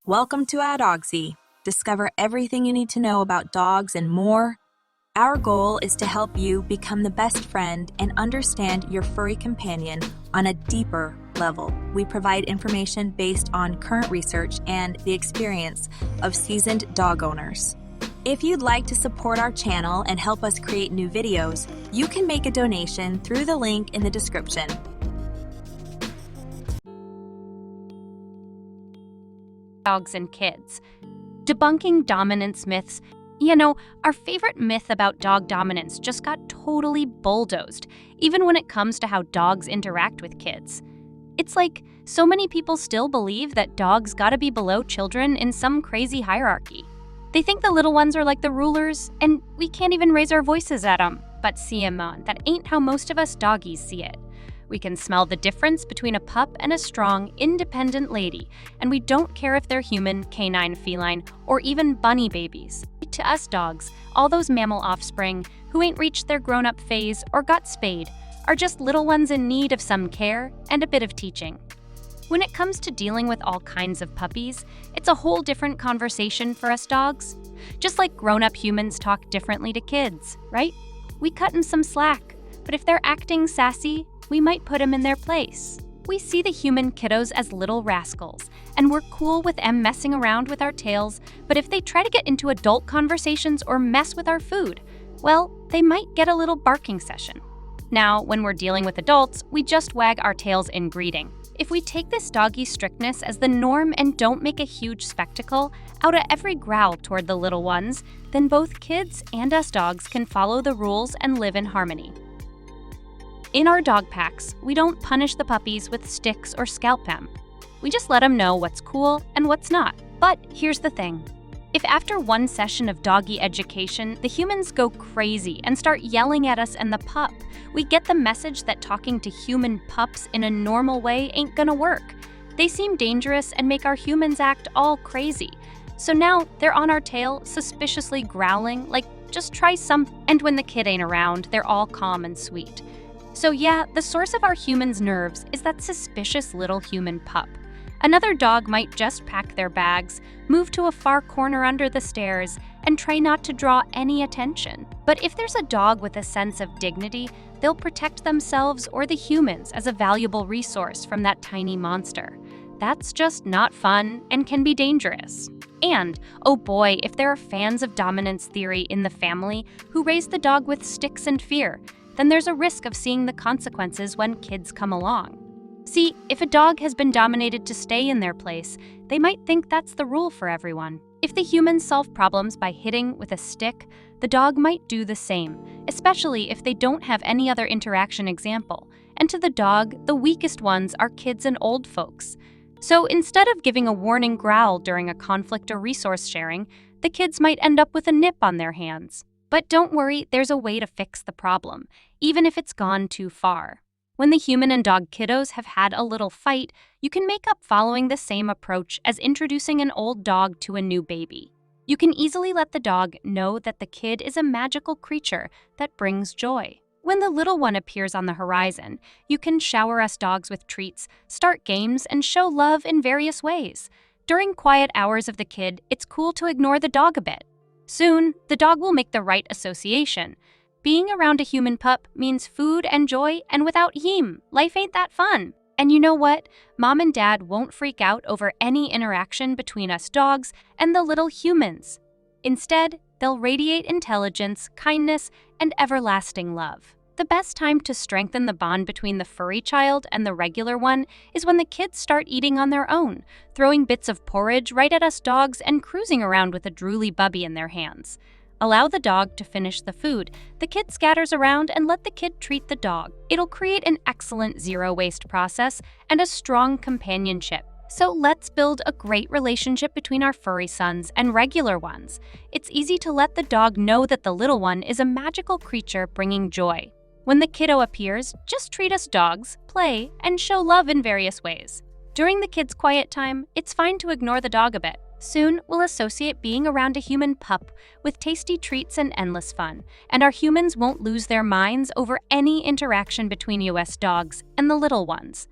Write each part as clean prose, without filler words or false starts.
Welcome to Adogsy. Discover everything you need to know about dogs and more. Our goal is to help you become the best friend and understand your furry companion on a deeper level. We provide information based on current research and the experience of seasoned dog owners. If you'd like to support our channel and help us create new videos, you can make a donation through the link in the description. Dogs and kids. Debunking dominance myths. You know, our favorite myth about dog dominance just got totally bulldozed, even when it comes to how dogs interact with kids. It's like so many people still believe that dogs gotta be below children in some crazy hierarchy. They think the little ones are like the rulers, and we can't even raise our voices at them. But Simon, that ain't how most of us doggies see it. We can smell the difference between a pup and a strong, independent lady, and we don't care if they're human, canine, feline, or even bunny babies. To us dogs, all those mammal offspring who ain't reached their grown-up phase or got spayed are just little ones in need of some care and a bit of teaching. When it comes to dealing with all kinds of puppies, it's a whole different conversation for us dogs. Just like grown-up humans talk differently to kids, right? We cut them some slack, but if they're acting sassy, we might put them in their place. We see the human kiddos as little rascals, and we're cool with them messing around with our tails, but if they try to get into adult conversations or mess with our food, well, they might get a little barking session. Now, when we're dealing with adults, we just wag our tails in greeting. If we take this doggy strictness as the norm and don't make a huge spectacle out of every growl toward the little ones, then both kids and us dogs can follow the rules and live in harmony. In our dog packs, we don't punish the puppies with sticks or scalp them. We just let them know what's cool and what's not. But here's the thing. If after one session of doggy education, the humans go crazy and start yelling at us and the pup, we get the message that talking to human pups in a normal way ain't gonna work. They seem dangerous and make our humans act all crazy. So now they're on our tail, suspiciously growling, like, just try some. And when the kid ain't around, they're all calm and sweet. So yeah, the source of our humans' nerves is that suspicious little human pup. Another dog might just pack their bags, move to a far corner under the stairs, and try not to draw any attention. But if there's a dog with a sense of dignity, they'll protect themselves or the humans as a valuable resource from that tiny monster. That's just not fun and can be dangerous. And, oh boy, if there are fans of dominance theory in the family who raise the dog with sticks and fear, then there's a risk of seeing the consequences when kids come along. See, if a dog has been dominated to stay in their place, they might think that's the rule for everyone. If the humans solve problems by hitting with a stick, the dog might do the same, especially if they don't have any other interaction example. And to the dog, the weakest ones are kids and old folks. So instead of giving a warning growl during a conflict or resource sharing, the kids might end up with a nip on their hands. But don't worry, there's a way to fix the problem, even if it's gone too far. When the human and dog kiddos have had a little fight, you can make up following the same approach as introducing an old dog to a new baby. You can easily let the dog know that the kid is a magical creature that brings joy. When the little one appears on the horizon, you can shower us dogs with treats, start games, and show love in various ways. During quiet hours of the kid, it's cool to ignore the dog a bit. Soon, the dog will make the right association. Being around a human pup means food and joy, and without him, life ain't that fun. And you know what? Mom and Dad won't freak out over any interaction between us dogs and the little humans. Instead, they'll radiate intelligence, kindness, and everlasting love. The best time to strengthen the bond between the furry child and the regular one is when the kids start eating on their own, throwing bits of porridge right at us dogs and cruising around with a drooly bubby in their hands. Allow the dog to finish the food. The kid scatters around and let the kid treat the dog. It'll create an excellent zero-waste process and a strong companionship. So let's build a great relationship between our furry sons and regular ones. It's easy to let the dog know that the little one is a magical creature bringing joy. When the kiddo appears, just treat us dogs, play, and show love in various ways. During the kid's quiet time, it's fine to ignore the dog a bit. Soon, we'll associate being around a human pup with tasty treats and endless fun, and our humans won't lose their minds over any interaction between US dogs and the little ones.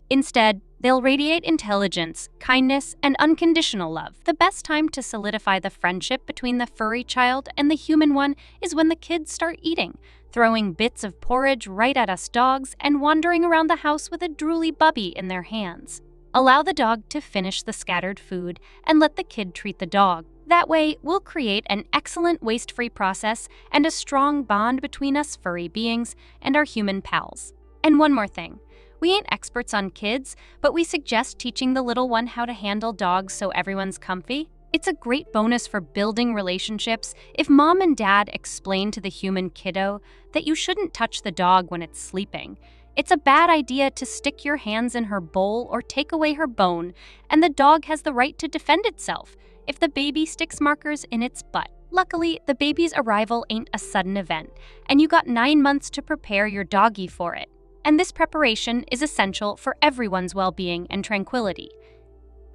Instead, They'll radiate intelligence, kindness, and unconditional love. The best time to solidify the friendship between the furry child and the human one is when the kids start eating, throwing bits of porridge right at us dogs and wandering around the house with a drooly bubby in their hands. Allow the dog to finish the scattered food and let the kid treat the dog. That way, we'll create an excellent waste-free process and a strong bond between us furry beings and our human pals. And one more thing. We ain't experts on kids, but we suggest teaching the little one how to handle dogs so everyone's comfy. It's a great bonus for building relationships if mom and dad explain to the human kiddo that you shouldn't touch the dog when it's sleeping. It's a bad idea to stick your hands in her bowl or take away her bone, and the dog has the right to defend itself if the baby sticks markers in its butt. Luckily, the baby's arrival ain't a sudden event, and you got 9 months to prepare your doggy for it. And this preparation is essential for everyone's well-being and tranquility.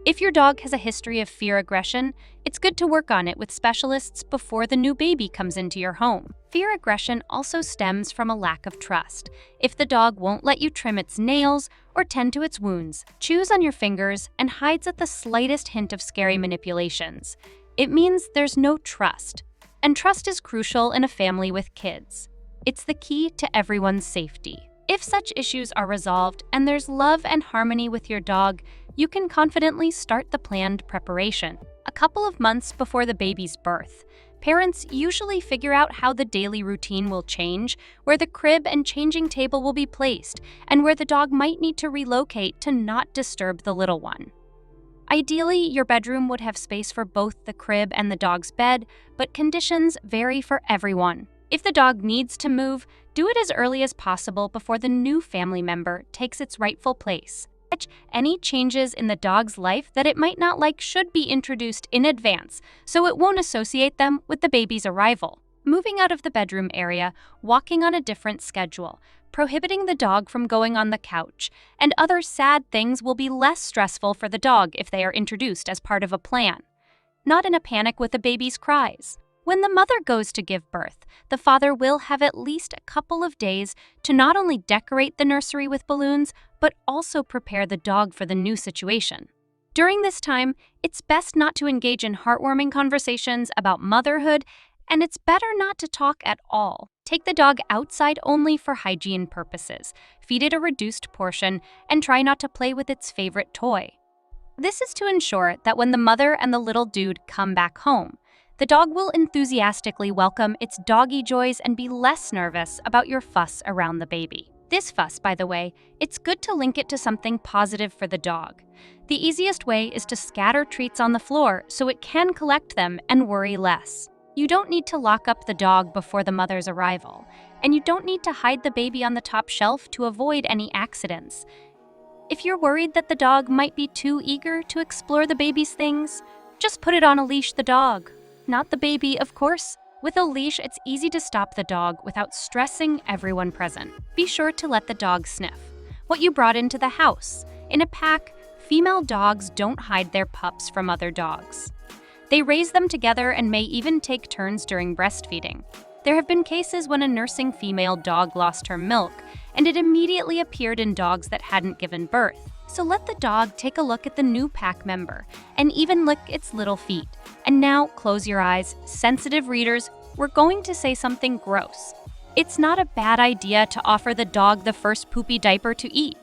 If your dog has a history of fear aggression, it's good to work on it with specialists before the new baby comes into your home. Fear aggression also stems from a lack of trust. If the dog won't let you trim its nails or tend to its wounds, chews on your fingers, and hides at the slightest hint of scary manipulations, it means there's no trust. And trust is crucial in a family with kids. It's the key to everyone's safety. If such issues are resolved and there's love and harmony with your dog, you can confidently start the planned preparation. A couple of months before the baby's birth, parents usually figure out how the daily routine will change, where the crib and changing table will be placed, and where the dog might need to relocate to not disturb the little one. Ideally, your bedroom would have space for both the crib and the dog's bed, but conditions vary for everyone. If the dog needs to move, do it as early as possible before the new family member takes its rightful place. Any changes in the dog's life that it might not like should be introduced in advance, so it won't associate them with the baby's arrival. Moving out of the bedroom area, walking on a different schedule, prohibiting the dog from going on the couch, and other sad things will be less stressful for the dog if they are introduced as part of a plan. Not in a panic with the baby's cries. When the mother goes to give birth, the father will have at least a couple of days to not only decorate the nursery with balloons, but also prepare the dog for the new situation. During this time, it's best not to engage in heartwarming conversations about motherhood, and it's better not to talk at all. Take the dog outside only for hygiene purposes, feed it a reduced portion, and try not to play with its favorite toy. This is to ensure that when the mother and the little dude come back home, the dog will enthusiastically welcome its doggy joys and be less nervous about your fuss around the baby. This fuss, by the way, it's good to link it to something positive for the dog. The easiest way is to scatter treats on the floor so it can collect them and worry less. You don't need to lock up the dog before the mother's arrival, and you don't need to hide the baby on the top shelf to avoid any accidents. If you're worried that the dog might be too eager to explore the baby's things, just put it on a leash the dog. Not the baby, of course. With a leash, it's easy to stop the dog without stressing everyone present. Be sure to let the dog sniff what you brought into the house. In a pack, female dogs don't hide their pups from other dogs. They raise them together and may even take turns during breastfeeding. There have been cases when a nursing female dog lost her milk, and it immediately appeared in dogs that hadn't given birth. So let the dog take a look at the new pack member and even lick its little feet. And now close your eyes. Sensitive readers, we're going to say something gross. It's not a bad idea to offer the dog the first poopy diaper to eat.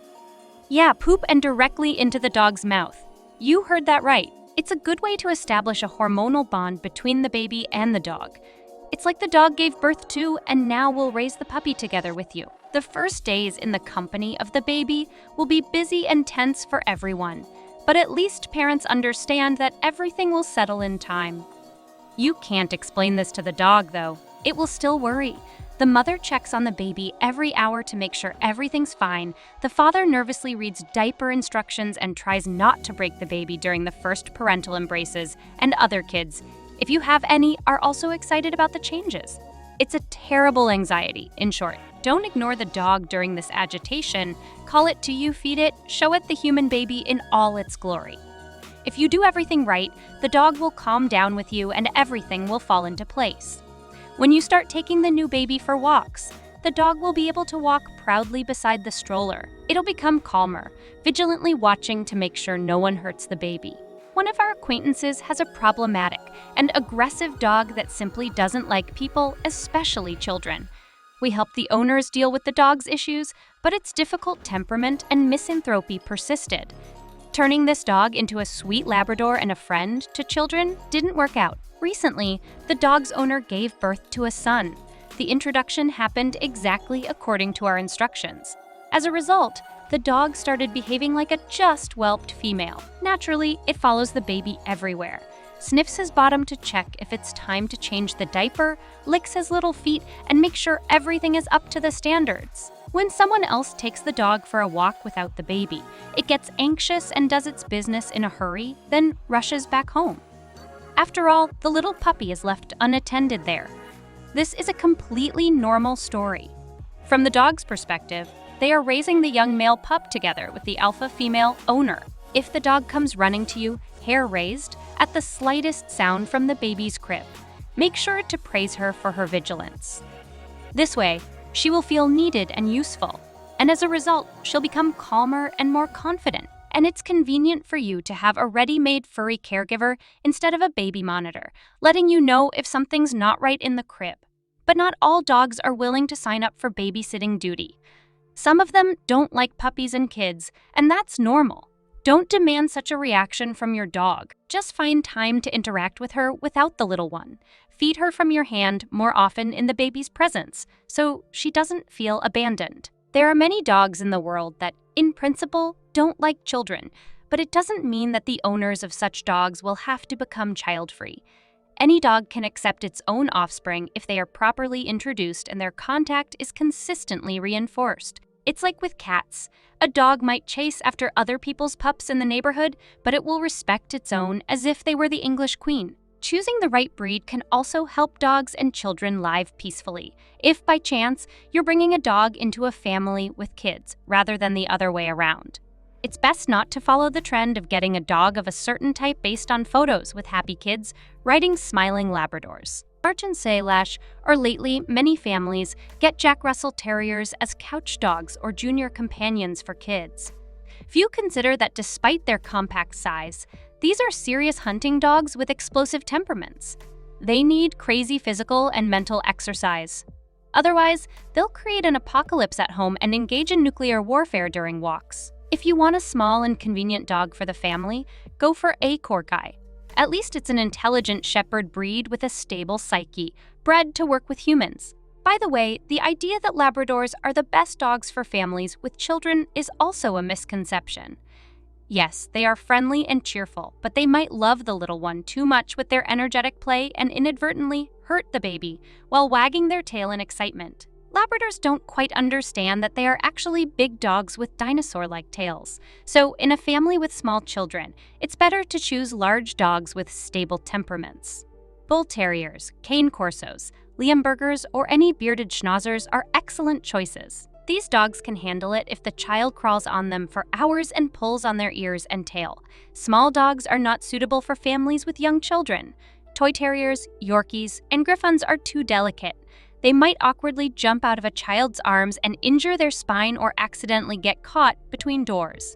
Yeah, poop and directly into the dog's mouth. You heard that right. It's a good way to establish a hormonal bond between the baby and the dog. It's like the dog gave birth to and now will raise the puppy together with you. The first days in the company of the baby will be busy and tense for everyone, but at least parents understand that everything will settle in time. You can't explain this to the dog, though. It will still worry. The mother checks on the baby every hour to make sure everything's fine. The father nervously reads diaper instructions and tries not to break the baby during the first parental embraces, and other kids, if you have any, are also excited about the changes. It's a terrible anxiety, in short. Don't ignore the dog during this agitation. Call it to you, feed it, show it the human baby in all its glory. If you do everything right, the dog will calm down with you and everything will fall into place. When you start taking the new baby for walks, the dog will be able to walk proudly beside the stroller. It'll become calmer, vigilantly watching to make sure no one hurts the baby. One of our acquaintances has a problematic and aggressive dog that simply doesn't like people, especially children. We help the owners deal with the dog's issues, but its difficult temperament and misanthropy persisted. Turning this dog into a sweet Labrador and a friend to children didn't work out. Recently, the dog's owner gave birth to a son. The introduction happened exactly according to our instructions. As a result, the dog started behaving like a just whelped female. Naturally, it follows the baby everywhere. Sniffs his bottom to check if it's time to change the diaper, licks his little feet, and makes sure everything is up to the standards. When someone else takes the dog for a walk without the baby, it gets anxious and does its business in a hurry, then rushes back home. After all, the little puppy is left unattended there. This is a completely normal story. From the dog's perspective, they are raising the young male pup together with the alpha female owner. If the dog comes running to you, hair raised, at the slightest sound from the baby's crib, make sure to praise her for her vigilance. This way, she will feel needed and useful, and as a result, she'll become calmer and more confident. And it's convenient for you to have a ready-made furry caregiver instead of a baby monitor, letting you know if something's not right in the crib. But not all dogs are willing to sign up for babysitting duty. Some of them don't like puppies and kids, and that's normal. Don't demand such a reaction from your dog. Just find time to interact with her without the little one. Feed her from your hand more often in the baby's presence, so she doesn't feel abandoned. There are many dogs in the world that, in principle, don't like children, but it doesn't mean that the owners of such dogs will have to become child-free. Any dog can accept its own offspring if they are properly introduced and their contact is consistently reinforced. It's like with cats. A dog might chase after other people's pups in the neighborhood, but it will respect its own as if they were the English queen. Choosing the right breed can also help dogs and children live peacefully, if by chance you're bringing a dog into a family with kids rather than the other way around. It's best not to follow the trend of getting a dog of a certain type based on photos with happy kids riding smiling Labradors. March and Saylash, or lately, many families get Jack Russell Terriers as couch dogs or junior companions for kids. Few consider that despite their compact size, these are serious hunting dogs with explosive temperaments. They need crazy physical and mental exercise. Otherwise, they'll create an apocalypse at home and engage in nuclear warfare during walks. If you want a small and convenient dog for the family, go for a Corgi. At least it's an intelligent shepherd breed with a stable psyche, bred to work with humans. By the way, the idea that Labradors are the best dogs for families with children is also a misconception. Yes, they are friendly and cheerful, but they might love the little one too much with their energetic play and inadvertently hurt the baby while wagging their tail in excitement. Labradors don't quite understand that they are actually big dogs with dinosaur-like tails. So, in a family with small children, it's better to choose large dogs with stable temperaments. Bull Terriers, Cane Corsos, Limburgers, or any bearded Schnauzers are excellent choices. These dogs can handle it if the child crawls on them for hours and pulls on their ears and tail. Small dogs are not suitable for families with young children. Toy Terriers, Yorkies, and Griffons are too delicate. They might awkwardly jump out of a child's arms and injure their spine or accidentally get caught between doors.